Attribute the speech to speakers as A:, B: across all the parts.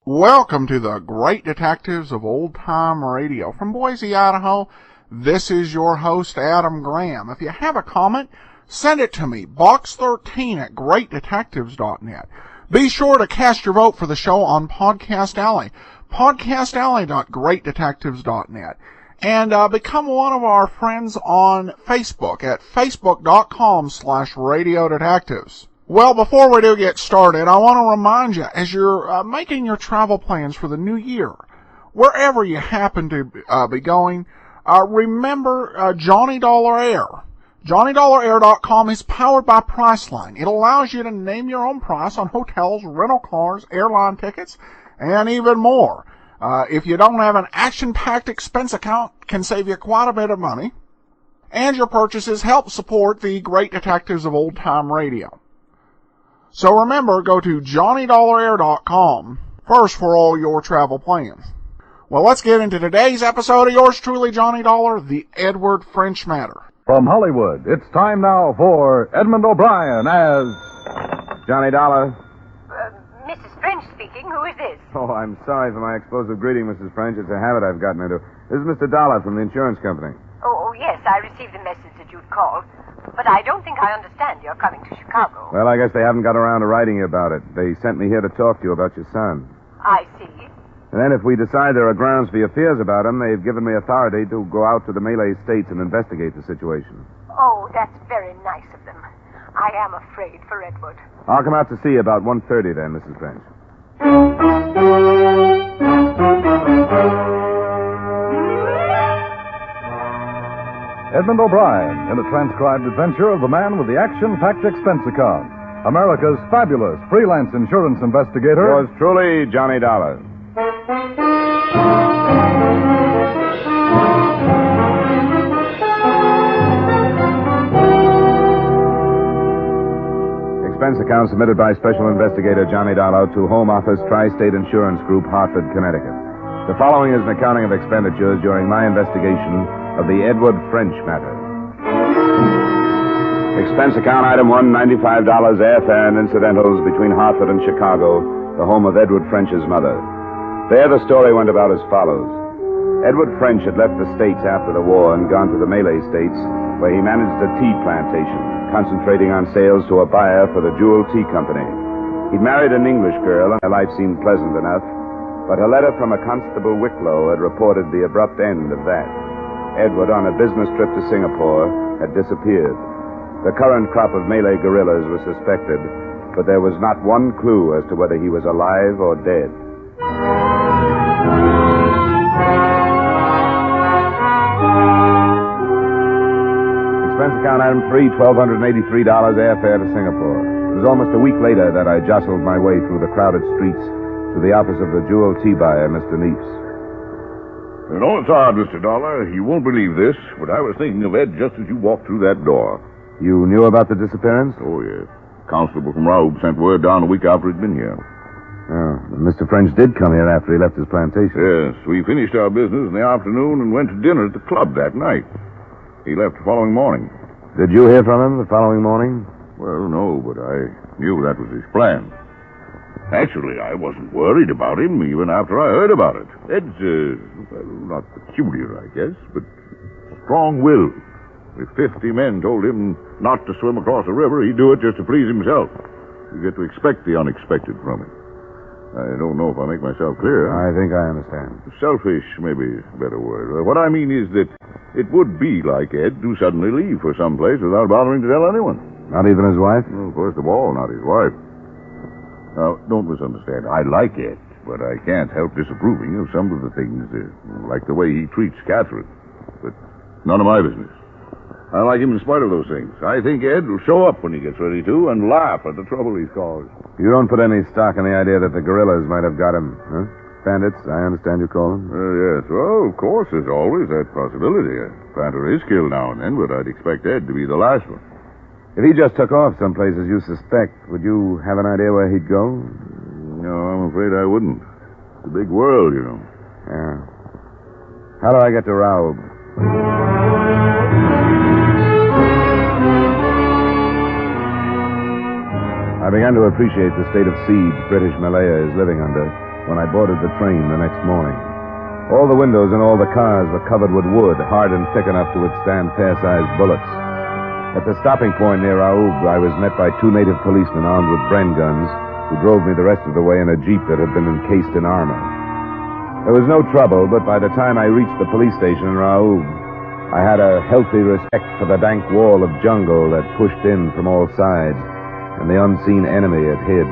A: Welcome to the Great Detectives of Old Time Radio. From Boise, Idaho, this is your host, Adam Graham. If you have a comment, send it to me, box13@greatdetectives.net. Be sure to cast your vote for the show on Podcast Alley, podcastalley.greatdetectives.net. And become one of our friends on Facebook at facebook.com/radiodetectives. Well, before we do get started, I want to remind you, as you're making your travel plans for the new year, wherever you happen to be going, remember Johnny Dollar Air. JohnnyDollarAir.com is powered by Priceline. It allows you to name your own price on hotels, rental cars, airline tickets, and even more. If you don't have an action-packed expense account, it can save you quite a bit of money. And your purchases help support the Great Detectives of Old Time Radio. So remember, go to JohnnyDollarAir.com first for all your travel plans. Well, let's get into today's episode of yours truly, Johnny Dollar, the Edward French Matter.
B: From Hollywood, it's time now for Edmund O'Brien as
C: Johnny Dollar.
D: Mrs. French speaking. Who is this?
C: Oh, I'm sorry for my explosive greeting, Mrs. French. It's a habit I've gotten into. This is Mr. Dollar from the insurance company.
D: Oh, yes, I received a message that you'd called. But I don't think I understand you're coming to Chicago.
C: Well, I guess they haven't got around to writing you about it. They sent me here to talk to you about your son.
D: I see.
C: And then if we decide there are grounds for your fears about him, they've given me authority to go out to the Malay states and investigate the situation.
D: Oh, that's very nice of them. I am afraid for Edward.
C: I'll come out to see you about 1:30 then, Mrs. French.
B: Edmund O'Brien in a transcribed adventure of the man with the action-packed expense account. America's fabulous freelance insurance investigator.
C: Yours truly, Johnny Dollar. Expense account submitted by Special Investigator Johnny Dollar to Home Office Tri-State Insurance Group, Hartford, Connecticut. The following is an accounting of expenditures during my investigation of the Edward French matter. Expense account item 1, $95 airfare and incidentals between Hartford and Chicago, the home of Edward French's mother. There the story went about as follows. Edward French had left the States after the war and gone to the Malay States, where he managed a tea plantation, concentrating on sales to a buyer for the Jewel Tea Company. He'd married an English girl, and her life seemed pleasant enough, but a letter from a Constable Wicklow had reported the abrupt end of that. Edward, on a business trip to Singapore, had disappeared. The current crop of Malay guerrillas was suspected, but there was not one clue as to whether he was alive or dead. Expense account item 3, $1,283 airfare to Singapore. It was almost a week later that I jostled my way through the crowded streets to the office of the Jewel tea buyer, Mr. Neefs.
E: You know, it's odd, Mr. Dollar. You won't believe this, but I was thinking of Ed just as you walked through that door.
C: You knew about the disappearance?
E: Oh, yes. Constable from Raub sent word down a week after he'd been here.
C: Oh, Mr. French did come here after he left his plantation.
E: Yes, we finished our business in the afternoon and went to dinner at the club that night. He left the following morning.
C: Did you hear from him the following morning?
E: Well, no, but I knew that was his plan. Actually, I wasn't worried about him even after I heard about it. Ed's, not peculiar, I guess, but strong-willed. If 50 men told him not to swim across a river, he'd do it just to please himself. You get to expect the unexpected from him. I don't know if I make myself clear.
C: I think I understand.
E: Selfish may be a better word. What I mean is that it would be like Ed to suddenly leave for some place without bothering to tell anyone.
C: Not even his wife?
E: Well, first of all, not his wife. Now, don't misunderstand. I like Ed, but I can't help disapproving of some of the things, like the way he treats Catherine. But none of my business. I like him in spite of those things. I think Ed will show up when he gets ready to and laugh at the trouble he's caused.
C: You don't put any stock in the idea that the guerrillas might have got him, huh? Bandits, I understand you call them?
E: Yes. Well, of course, there's always that possibility. A planter is killed now and then, but I'd expect Ed to be the last one.
C: If he just took off someplace as you suspect, would you have an idea where he'd go?
E: No, I'm afraid I wouldn't. It's a big world, you know.
C: Yeah. How do I get to Raoub? I began to appreciate the state of siege British Malaya is living under when I boarded the train the next morning. All the windows in all the cars were covered with wood, hard and thick enough to withstand fair-sized bullets. At the stopping point near Raoub, I was met by 2 native policemen armed with Bren guns who drove me the rest of the way in a jeep that had been encased in armor. There was no trouble, but by the time I reached the police station in Raoub, I had a healthy respect for the dank wall of jungle that pushed in from all sides and the unseen enemy it hid.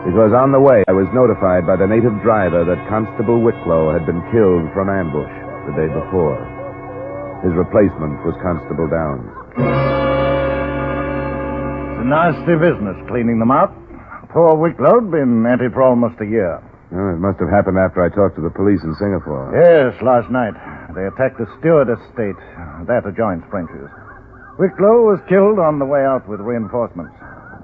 C: Because on the way, I was notified by the native driver that Constable Wicklow had been killed from ambush the day before. His replacement was Constable Downs.
F: It's a nasty business cleaning them out. Poor Wicklow'd been at it for almost a year.
C: Well, it must have happened after I talked to the police in Singapore.
F: Yes, last night. They attacked the Stewart estate. That adjoins French's. Wicklow was killed on the way out with reinforcements.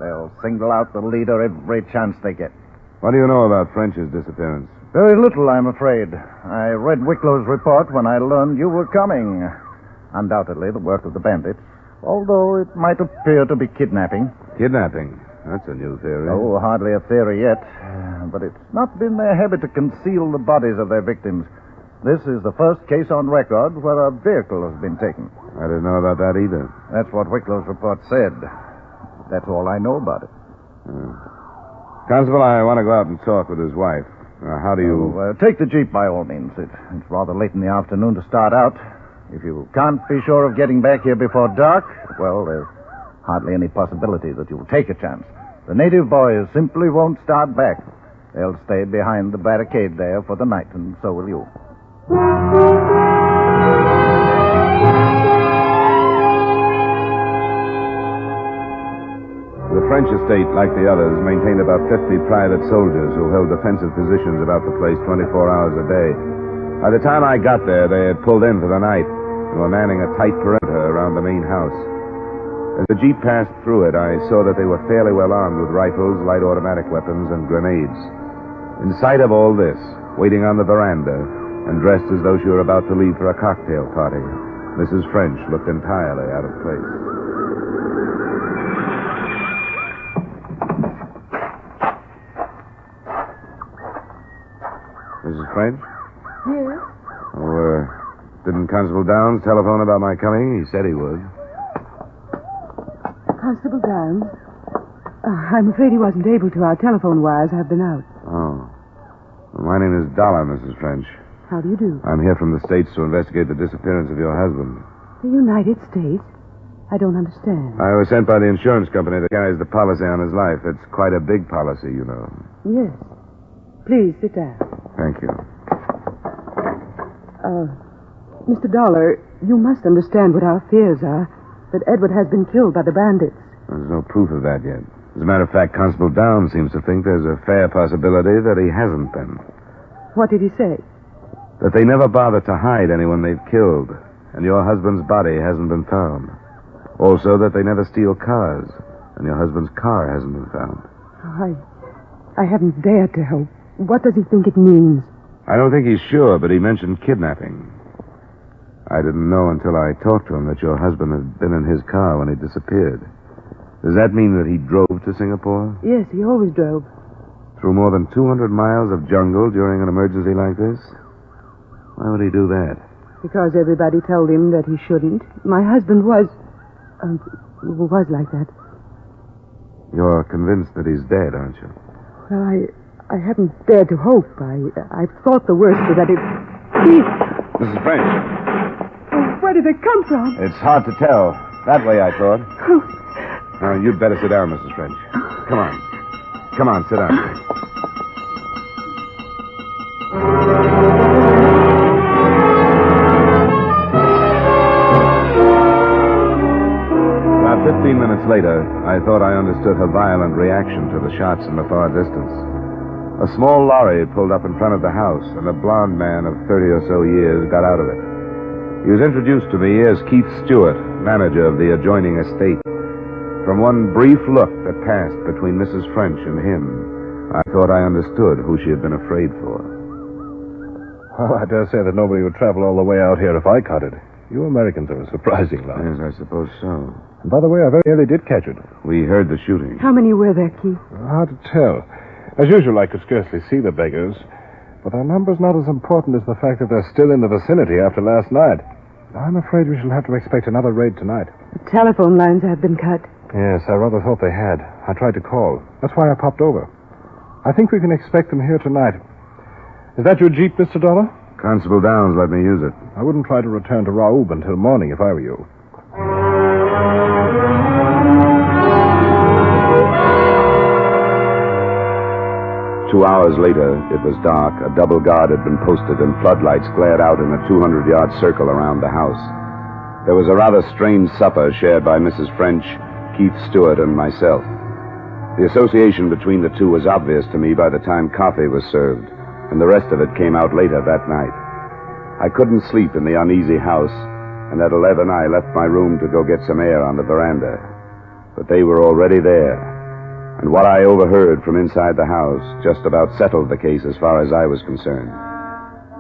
F: They'll single out the leader every chance they get.
C: What do you know about French's disappearance?
F: Very little, I'm afraid. I read Wicklow's report when I learned you were coming. Undoubtedly the work of the bandits, although it might appear to be kidnapping.
C: Kidnapping? That's a new theory.
F: Oh, hardly a theory yet. But it's not been their habit to conceal the bodies of their victims. This is the first case on record where a vehicle has been taken.
C: I didn't know about that either.
F: That's what Wicklow's report said. That's all I know about it.
C: Constable, I want to go out and talk with his wife. How do you...
F: Take the Jeep by all means. It's rather late in the afternoon to start out. If you can't be sure of getting back here before dark, well, there's hardly any possibility that you'll take a chance. The native boys simply won't start back. They'll stay behind the barricade there for the night, and so will you.
C: The French estate, like the others, maintained about 50 private soldiers who held defensive positions about the place 24 hours a day. By the time I got there, they had pulled in for the night and were manning a tight perimeter around the main house. As the jeep passed through it, I saw that they were fairly well armed with rifles, light automatic weapons, and grenades. In sight of all this, waiting on the veranda, and dressed as though she were about to leave for a cocktail party, Mrs. French looked entirely out of place. Mrs. French?
G: Yes?
C: Oh, didn't Constable Downs telephone about my coming? He said he would.
G: Constable Downs? I'm afraid he wasn't able to. Our telephone wires have been out.
C: Oh. Well, my name is Dollar, Mrs. French.
G: How do you do?
C: I'm here from the States to investigate the disappearance of your husband.
G: The United States? I don't understand.
C: I was sent by the insurance company that carries the policy on his life. It's quite a big policy, you know.
G: Yes. Please sit down.
C: Thank you.
G: Mr. Dollar, you must understand what our fears are. That Edward has been killed by the bandits.
C: There's no proof of that yet. As a matter of fact, Constable Downs seems to think there's a fair possibility that he hasn't been.
G: What did he say?
C: That they never bother to hide anyone they've killed, and your husband's body hasn't been found. Also that they never steal cars, and your husband's car hasn't been found.
G: I haven't dared to hope. What does he think it means?
C: I don't think he's sure, but he mentioned kidnapping. I didn't know until I talked to him that your husband had been in his car when he disappeared. Does that mean that he drove to Singapore?
G: Yes, he always drove.
C: Through more than 200 miles of jungle during an emergency like this? Why would he do that?
G: Because everybody told him that he shouldn't. My husband was like that.
C: You're convinced that he's dead, aren't you?
G: Well, I haven't dared to hope. I've thought the worst, but that it...
C: Mrs. French.
G: Oh, where did it come from?
C: It's hard to tell. That way, I thought.
G: Oh.
C: Now, you'd better sit down, Mrs. French. Come on. Come on, sit down. About 15 minutes later, I thought I understood her violent reaction to the shots in the far distance. A small lorry pulled up in front of the house, and a blond man of 30 or so years got out of it. He was introduced to me as Keith Stewart, manager of the adjoining estate. From one brief look that passed between Mrs. French and him, I thought I understood who she had been afraid for.
B: Well, I dare say that nobody would travel all the way out here if I caught it. You Americans are a surprising lot.
C: Yes, I suppose so.
B: And by the way, I very nearly did catch it.
C: We heard the shooting.
G: How many were there, Keith?
B: Hard to tell. As usual, I could scarcely see the beggars. But their number's not as important as the fact that they're still in the vicinity after last night. I'm afraid we shall have to expect another raid tonight.
G: The telephone lines have been cut.
B: Yes, I rather thought they had. I tried to call. That's why I popped over. I think we can expect them here tonight. Is that your Jeep, Mr. Dollar?
C: Constable Downs let me use it.
B: I wouldn't try to return to Raoub until morning if I were you.
C: 2 hours later, it was dark. A double guard had been posted, and floodlights glared out in a 200-yard circle around the house. There was a rather strange supper shared by Mrs. French, Keith Stewart, and myself. The association between the two was obvious to me by the time coffee was served, and the rest of it came out later that night. I couldn't sleep in the uneasy house, and at 11 I left my room to go get some air on the veranda. But they were already there, and what I overheard from inside the house just about settled the case as far as I was concerned.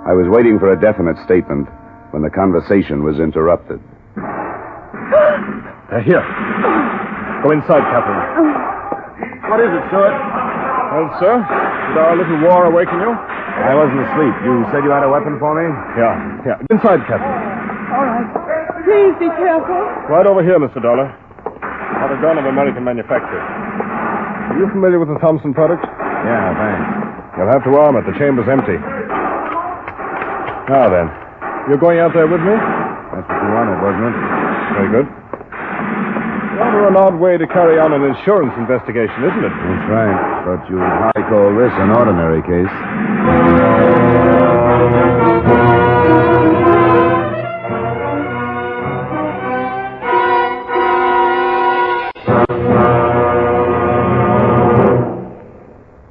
C: I was waiting for a definite statement when the conversation was interrupted.
B: They're here. Go inside, Captain.
H: What is it, Stewart?
B: Well, sir, did our little war awaken you?
C: I wasn't asleep. You said you had a weapon for me?
B: Yeah. Inside, Captain.
G: All right. Please be careful.
B: Right over here, Mr. Dollar. Not a gun of American manufacture. Are you familiar with the Thompson product?
C: Yeah, thanks.
B: You'll have to arm it. The chamber's empty. Now then, you're going out there with me?
C: That's what you wanted, wasn't it?
B: Very good. Rather an odd way to carry on an insurance investigation, isn't it?
C: That's right. But you would hardly call this an ordinary case.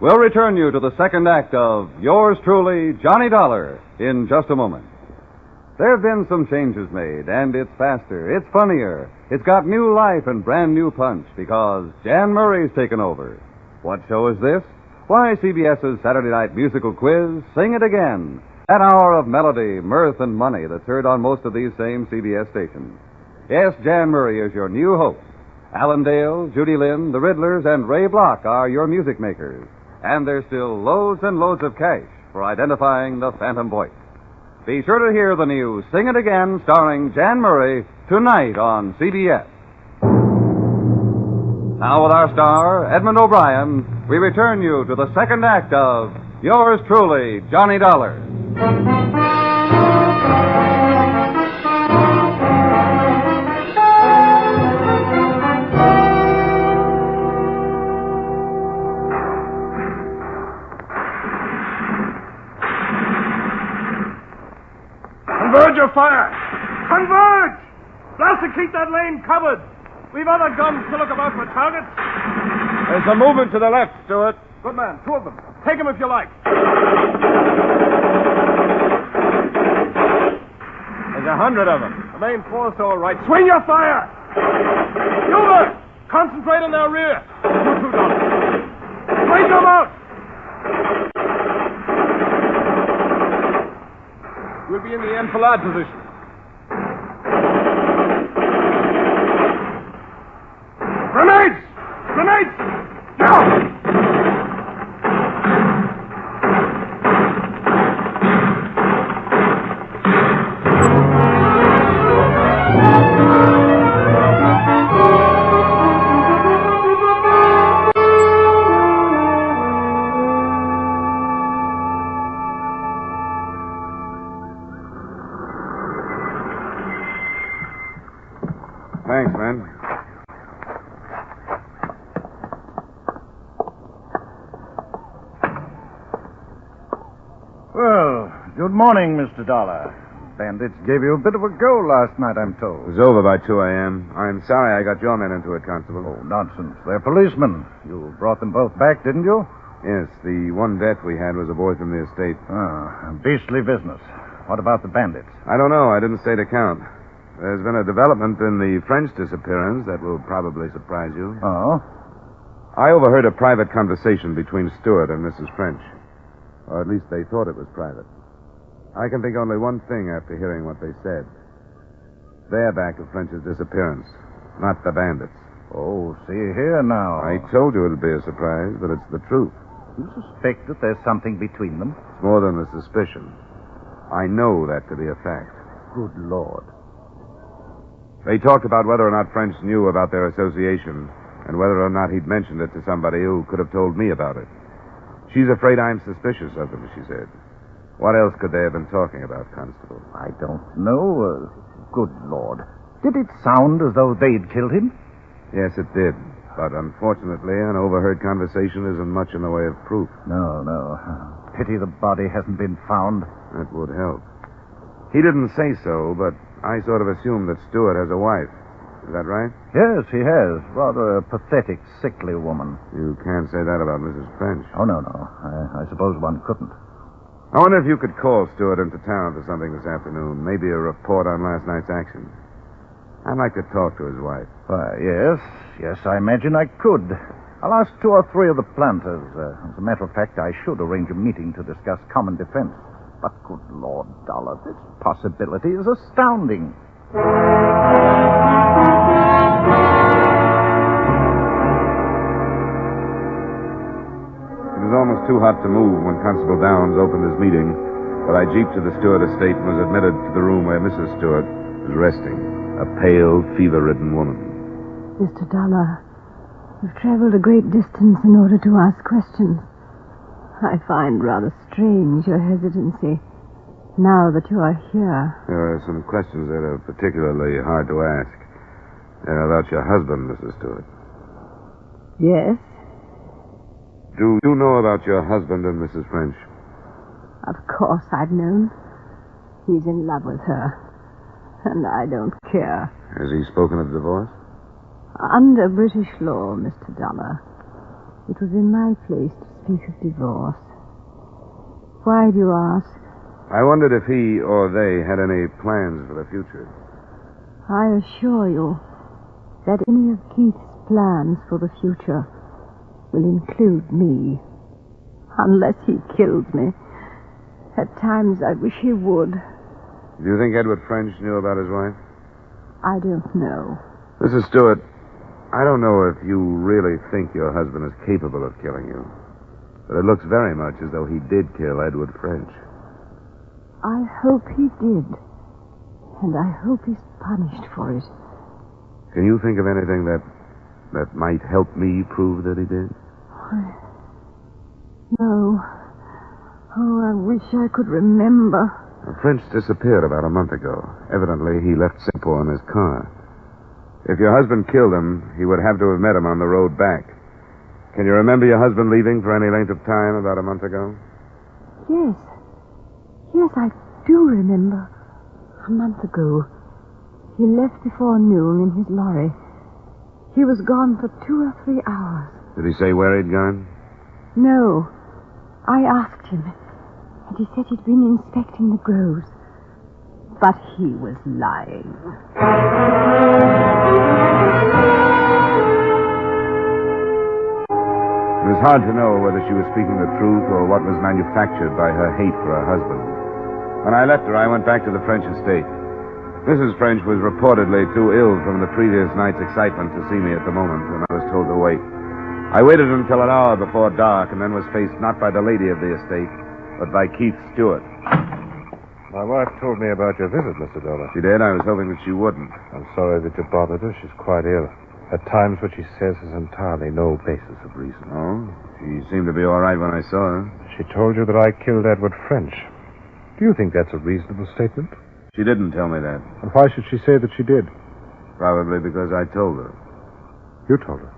I: We'll return you to the second act of Yours Truly, Johnny Dollar, in just a moment. There have been some changes made, and it's faster, it's funnier, it's got new life and brand new punch because Jan Murray's taken over. What show is this? Why, CBS's Saturday night musical quiz, Sing It Again, an hour of melody, mirth, and money that's heard on most of these same CBS stations. Yes, Jan Murray is your new host. Alan Dale, Judy Lynn, the Riddlers, and Ray Block are your music makers. And there's still loads and loads of cash for identifying the phantom voice. Be sure to hear the new Sing It Again starring Jan Murray tonight on CBS. Now with our star, Edmund O'Brien, we return you to the second act of Yours Truly, Johnny Dollar.
H: Converge your fire! Converge! Blast to keep that lane covered! We've other guns to look about for targets.
B: There's a movement to the left, Stewart.
H: Good man, 2 of them. Take them if you like.
B: There's 100 of them.
H: The main force all right. Swing your fire! You there! Concentrate on their rear. You two, Dollar. Straighten them out!
B: We'll be in the enfilade position.
H: Grenades! Grenades! Down!
C: Thanks, man.
F: Well, good morning, Mr. Dollar. Bandits gave you a bit of a go last night, I'm told.
C: It was over by 2 a.m. I'm sorry I got your men into it, Constable.
F: Oh, nonsense. They're policemen. You brought them both back, didn't you?
C: Yes, the one death we had was a boy from the estate.
F: Ah, beastly business. What about the bandits?
C: I don't know. I didn't stay to count. There's been a development in the French disappearance that will probably surprise you.
F: Oh?
C: I overheard a private conversation between Stewart and Mrs. French. Or at least they thought it was private. I can think only one thing after hearing what they said. They're back of French's disappearance, not the bandits.
F: Oh, see here now.
C: I told you it'd be a surprise, but it's the truth.
F: You suspect that there's something between them?
C: It's more than a suspicion. I know that to be a fact.
F: Good Lord.
C: They talked about whether or not French knew about their association and whether or not he'd mentioned it to somebody who could have told me about it. She's afraid I'm suspicious of them, she said. What else could they have been talking about, Constable?
F: I don't know. Good Lord. Did it sound as though they'd killed him?
C: Yes, it did. But unfortunately, an overheard conversation isn't much in the way of proof.
F: No. Pity the body hasn't been found.
C: That would help. He didn't say so, but I sort of assumed that Stewart has a wife. Is that right?
F: Yes, he has. Rather a pathetic, sickly woman.
C: You can't say that about Mrs. French.
F: Oh, no. I suppose one couldn't.
C: I wonder if you could call Stewart into town for something this afternoon. Maybe a report on last night's action. I'd like to talk to his wife.
F: Why, yes, I imagine I could. I'll ask 2 or 3 of the planters. As a matter of fact, I should arrange a meeting to discuss common defense. But good Lord, Dollar, this possibility is astounding.
C: It was almost too hot to move when Constable Downs opened his meeting, but I jeeped to the Stewart estate and was admitted to the room where Mrs. Stewart was resting. A pale, fever-ridden woman.
J: Mr. Dollar, you've traveled a great distance in order to ask questions. I find rather strange your hesitancy now that you are here.
C: There are some questions that are particularly hard to ask. They're about your husband, Mrs. Stewart.
J: Yes?
C: Do you know about your husband and Mrs. French?
J: Of course I've known. He's in love with her. And I don't care.
C: Has he spoken of divorce?
J: Under British law, Mr. Dollar, it was in my place to speak of divorce. Why do you ask?
C: I wondered if he or they had any plans for the future.
J: I assure you that any of Keith's plans for the future will include me. Unless he kills me. At times I wish he would.
C: Do you think Edward French knew about his wife?
J: I don't know.
C: Mrs. Stewart, I don't know if you really think your husband is capable of killing you. But it looks very much as though he did kill Edward French.
J: I hope he did. And I hope he's punished for it.
C: Can you think of anything that might help me prove that he did?
J: No. Oh, I wish I could remember.
C: French disappeared about a month ago. Evidently, he left Singapore in his car. If your husband killed him, he would have to have met him on the road back. Can you remember your husband leaving for any length of time about a month ago?
J: Yes. Yes, I do remember. A month ago. He left before noon in his lorry. He was gone for 2 or 3 hours.
C: Did he say where he'd gone?
J: No. I asked him. And he said he'd been inspecting the groves. But he was lying.
C: It was hard to know whether she was speaking the truth or what was manufactured by her hate for her husband. When I left her, I went back to the French estate. Mrs. French was reportedly too ill from the previous night's excitement to see me at the moment, and I was told to wait. I waited until an hour before dark and then was faced not by the lady of the estate, but by Keith Stewart.
B: My wife told me about your visit, Mr. Dollar.
C: She did? I was hoping that she wouldn't.
B: I'm sorry that you bothered her. She's quite ill. At times, what she says has entirely no basis of reason.
C: Oh? She seemed to be all right when I saw her.
B: She told you that I killed Edward French. Do you think that's a reasonable statement?
C: She didn't tell me that.
B: And why should she say that she did?
C: Probably because I told her.
B: You told her?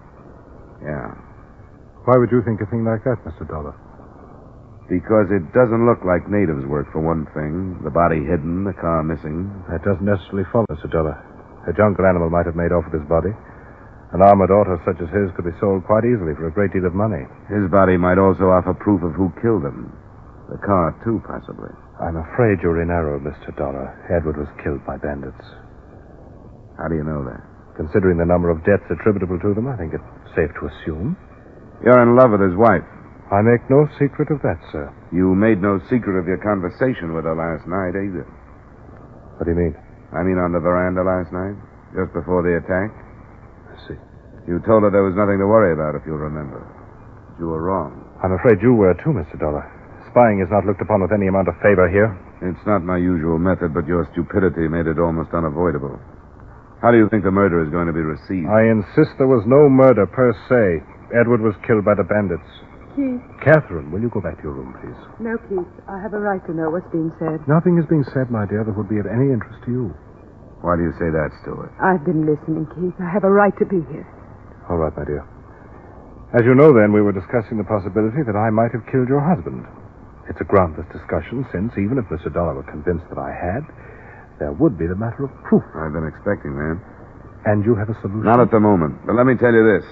C: Yeah.
B: Why would you think a thing like that, Mr. Dollar?
C: Because it doesn't look like natives' work, for one thing. The body hidden, the car missing.
B: That doesn't necessarily follow, Mr. Dollar. A jungle animal might have made off with his body. An armored auto such as his could be sold quite easily for a great deal of money.
C: His body might also offer proof of who killed him. The car, too, possibly.
B: I'm afraid you're in error, Mr. Dollar. Edward was killed by bandits.
C: How do you know that?
B: Considering the number of deaths attributable to them, I think it's safe to assume.
C: You're in love with his wife.
B: I make no secret of that, sir.
C: You made no secret of your conversation with her last night, either.
B: What do you mean?
C: I mean on the veranda last night, just before the attack.
B: I see.
C: You told her there was nothing to worry about, if you'll remember. But you were wrong.
B: I'm afraid you were, too, Mr. Dollar. Spying is not looked upon with any amount of favor here.
C: It's not my usual method, but your stupidity made it almost unavoidable. How do you think the murder is going to be received?
B: I insist there was no murder per se. Edward was killed by the bandits.
G: Keith.
B: Catherine, will you go back to your room, please?
G: No, Keith. I have a right to know what's being said.
B: Nothing is being said, my dear, that would be of any interest to you.
C: Why do you say that, Stewart?
G: I've been listening, Keith. I have a right to be here.
B: All right, my dear. As you know, then, we were discussing the possibility that I might have killed your husband. It's a groundless discussion, since even if Mr. Dollar were convinced that I had, there would be the matter of proof.
C: I've been expecting that.
B: And you have a solution?
C: Not at the moment. But let me tell you this.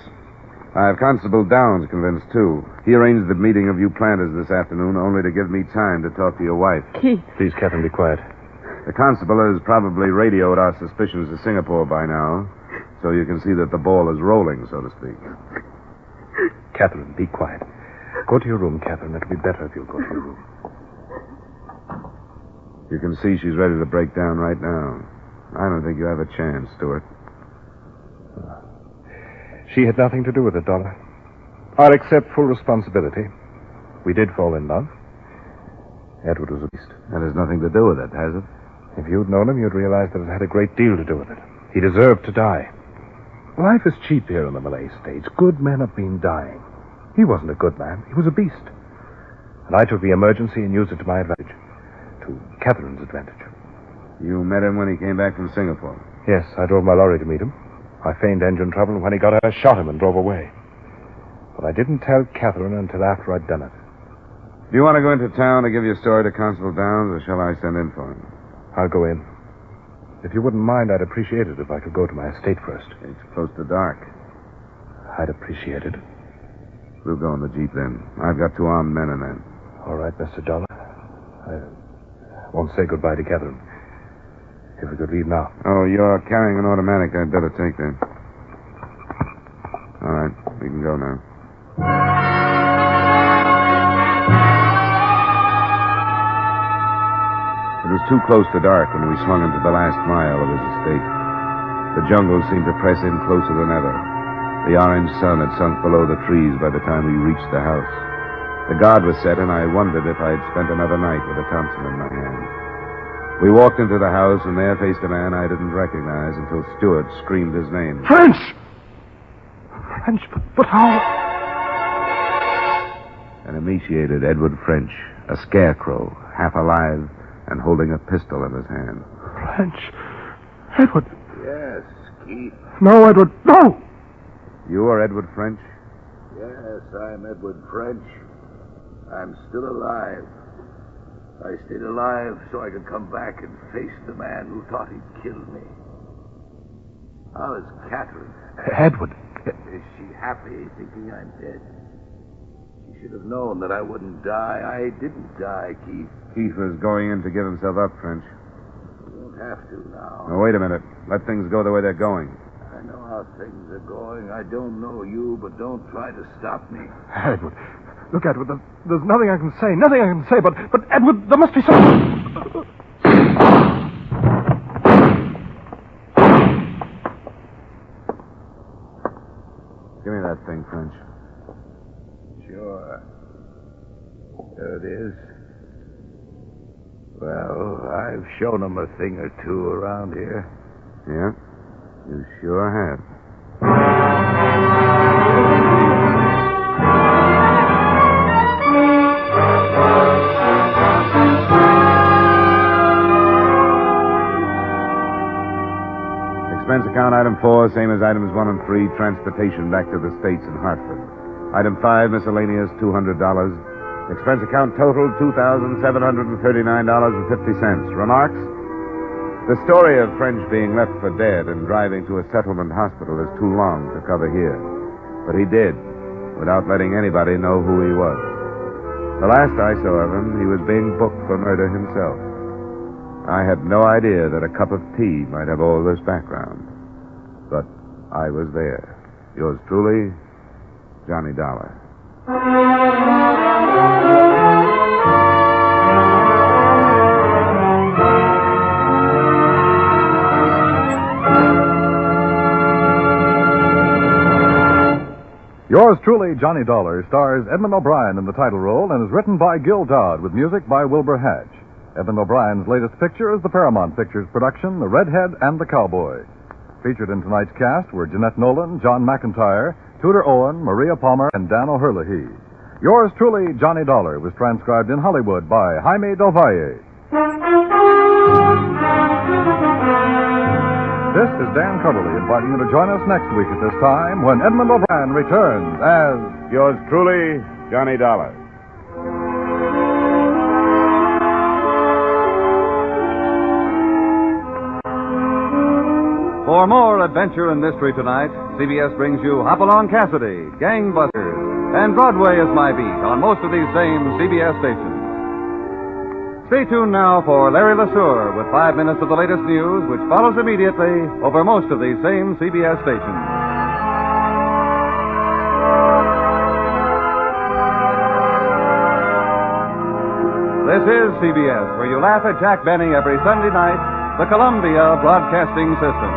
C: I have Constable Downs convinced, too. He arranged the meeting of you planters this afternoon only to give me time to talk to your wife.
G: Keith.
B: Please, Catherine, be quiet.
C: The constable has probably radioed our suspicions to Singapore by now, so you can see that the ball is rolling, so to speak.
B: Catherine, be quiet. Go to your room, Catherine. It'll be better if you'll go to your room.
C: You can see she's ready to break down right now. I don't think you have a chance, Stewart.
B: She had nothing to do with it, Dollar. I'll accept full responsibility. We did fall in love. Edward was a beast.
C: That has nothing to do with it, has it?
B: If you'd known him, you'd realize that it had a great deal to do with it. He deserved to die. Life is cheap here in the Malay States. Good men have been dying. He wasn't a good man. He was a beast. And I took the emergency and used it to my advantage. To Catherine's advantage.
C: You met him when he came back from Singapore?
B: Yes, I drove my lorry to meet him. I feigned engine trouble, and when he got out, I shot him and drove away. But I didn't tell Catherine until after I'd done it.
C: Do you want to go into town to give your story to Constable Downs, or shall I send in for him?
B: I'll go in. If you wouldn't mind, I'd appreciate it if I could go to my estate first.
C: It's close to dark.
B: I'd appreciate it.
C: We'll go in the Jeep then. I've got 2 armed men in there.
B: All right, Mr. Dollar. I won't say goodbye to Catherine. If we could leave now.
C: Oh, you're carrying an automatic. I'd better take that. All right, we can go now. It was too close to dark when we swung into the last mile of his estate. The jungle seemed to press in closer than ever. The orange sun had sunk below the trees by the time we reached the house. The guard was set, and I wondered if I had spent another night with a Thompson in my hand. We walked into the house, and there faced a man I didn't recognize until Stewart screamed his name.
A: French! French, but how?
C: An emaciated Edward French, a scarecrow, half alive, and holding a pistol in his hand.
A: French. Edward.
F: Yes, Keith.
A: No, Edward, no!
C: You are Edward French?
F: Yes, I'm Edward French. I'm still alive. I stayed alive so I could come back and face the man who thought he'd killed me. How is Catherine?
A: Edward.
F: Is she happy thinking I'm dead? She should have known that I wouldn't die. I didn't die, Keith.
C: Keith was going in to give himself up, French.
F: You won't have to now.
C: Now, wait a minute. Let things go the way they're going.
F: I know how things are going. I don't know you, but don't try to stop me.
A: Edward. Look, Edward, there's nothing I can say. Nothing I can say, but Edward, there must be something.
C: Give me that thing, French.
F: Sure. There it is. Well, I've shown them a thing or two around here.
C: Yeah? You sure have. Expense account item 4, same as items 1 and 3, transportation back to the States in Hartford. Item 5, miscellaneous, $200. Expense account total, $2,739.50. Remarks? The story of French being left for dead and driving to a settlement hospital is too long to cover here. But he did, without letting anybody know who he was. The last I saw of him, he was being booked for murder himself. I had no idea that a cup of tea might have all this background. But I was there. Yours truly, Johnny Dollar.
I: Yours truly, Johnny Dollar, stars Edmund O'Brien in the title role and is written by Gil Dodd with music by Wilbur Hatch. Edmund O'Brien's latest picture is the Paramount Pictures production, The Redhead and the Cowboy. Featured in tonight's cast were Jeanette Nolan, John McIntyre, Tudor Owen, Maria Palmer, and Dan O'Herlihy. Yours truly, Johnny Dollar, was transcribed in Hollywood by Jaime Del Valle. This is Dan Coverly inviting you to join us next week at this time when Edmund O'Brien returns as
C: Yours truly, Johnny Dollar.
I: For more adventure and mystery tonight, CBS brings you Hopalong Cassidy, Gangbusters, and Broadway is My Beat on most of these same CBS stations. Stay tuned now for Larry LeSueur with 5 minutes of the latest news, which follows immediately over most of these same CBS stations. This is CBS, where you laugh at Jack Benny every Sunday night, the Columbia Broadcasting System.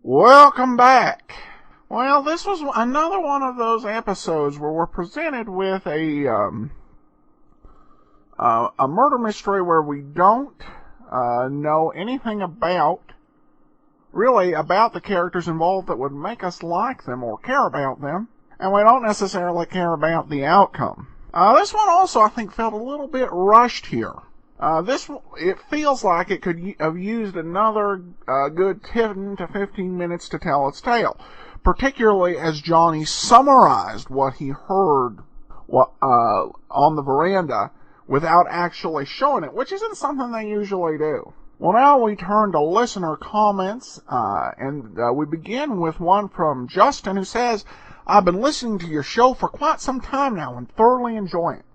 A: Welcome back. Well, this was another one of those episodes where we're presented with a murder mystery where we don't know anything about the characters involved that would make us like them or care about them, and we don't necessarily care about the outcome. This one also, I think, felt a little bit rushed here. It feels like it could have used another good 10 to 15 minutes to tell its tale, particularly as Johnny summarized what he heard on the veranda without actually showing it, which isn't something they usually do. Well, now we turn to listener comments, and we begin with one from Justin, who says, "I've been listening to your show for quite some time now and thoroughly enjoying it.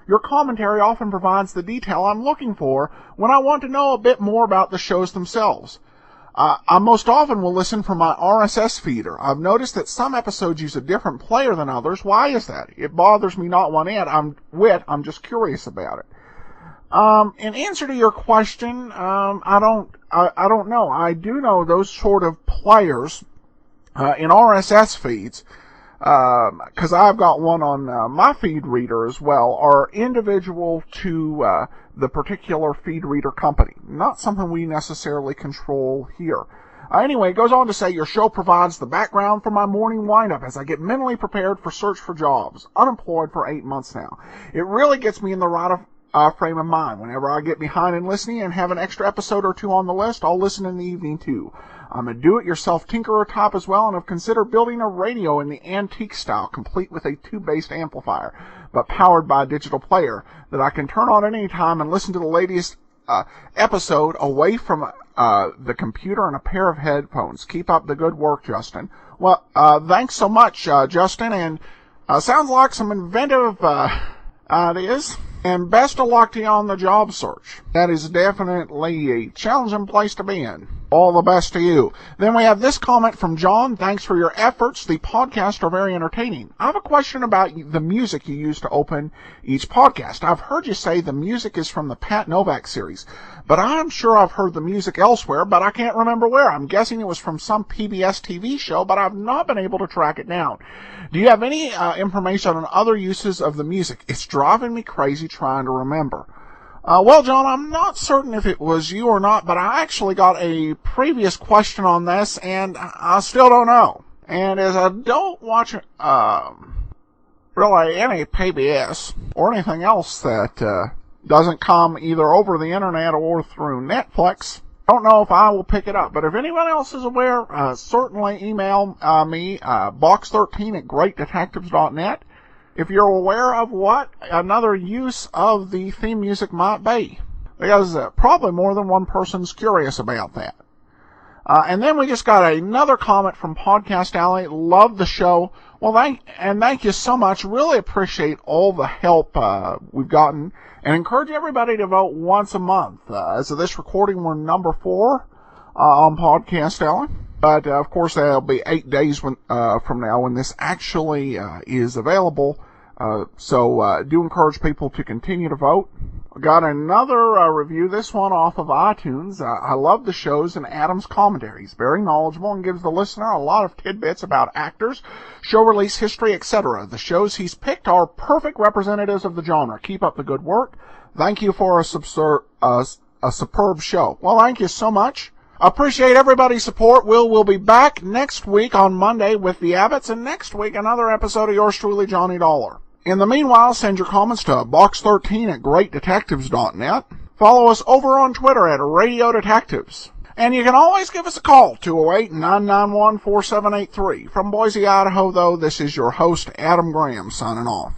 A: Your commentary often provides the detail I'm looking for when I want to know a bit more about the shows themselves. I most often will listen from my RSS feeder. I've noticed that some episodes use a different player than others. Why is that? It bothers me not one whit. I'm just curious about it." In answer to your question, I don't know. I do know those sort of players in RSS feeds, because I've got one on my feed reader as well, are individual to the particular feed reader company. Not something we necessarily control here. Anyway, it goes on to say, "Your show provides the background for my morning wind-up as I get mentally prepared for search for jobs. Unemployed for 8 months now. It really gets me in the right frame of mind. Whenever I get behind in listening and have an extra episode or two on the list, I'll listen in the evening too. I'm a do-it-yourself tinkerer type as well, and have considered building a radio in the antique style, complete with a tube-based amplifier, but powered by a digital player that I can turn on at any time and listen to the latest episode away from the computer and a pair of headphones. Keep up the good work, Justin." Well, thanks so much, Justin, and sounds like some inventive ideas. And best of luck to you on the job search. That is definitely a challenging place to be in. All the best to you. Then we have this comment from John. "Thanks for your efforts. The podcasts are very entertaining. I have a question about the music you use to open each podcast. I've heard you say the music is from the Pat Novak series, but I'm sure I've heard the music elsewhere, but I can't remember where. I'm guessing it was from some PBS TV show, but I've not been able to track it down. Do you have any information on other uses of the music? It's driving me crazy trying to remember." Well, John, I'm not certain if it was you or not, but I actually got a previous question on this, and I still don't know. And as I don't watch really any PBS or anything else that doesn't come either over the internet or through Netflix, don't know if I will pick it up. But if anyone else is aware, certainly email me, box13@greatdetectives.net, if you're aware of what another use of the theme music might be. Because probably more than one person's curious about that. And then we just got another comment from Podcast Alley. Love the show. Well, thank you so much. Really appreciate all the help we've gotten. And encourage everybody to vote once a month. As of this recording, we're number 4 on Podcast Alley. But, of course, that'll be 8 days from now when this actually is available. So do encourage people to continue to vote. Got another review, this one off of iTunes. I love the shows and Adam's commentaries. Very knowledgeable and gives the listener a lot of tidbits about actors, show release history, etc. The shows he's picked are perfect representatives of the genre. Keep up the good work. Thank you for a superb show. Well, thank you so much. Appreciate everybody's support. We'll be back next week on Monday with the Abbotts, and next week another episode of yours truly, Johnny Dollar. In the meanwhile, send your comments to box13@greatdetectives.net. Follow us over on Twitter at Radio Detectives. And you can always give us a call, 208-991-4783. From Boise, Idaho, though, this is your host, Adam Graham, signing off.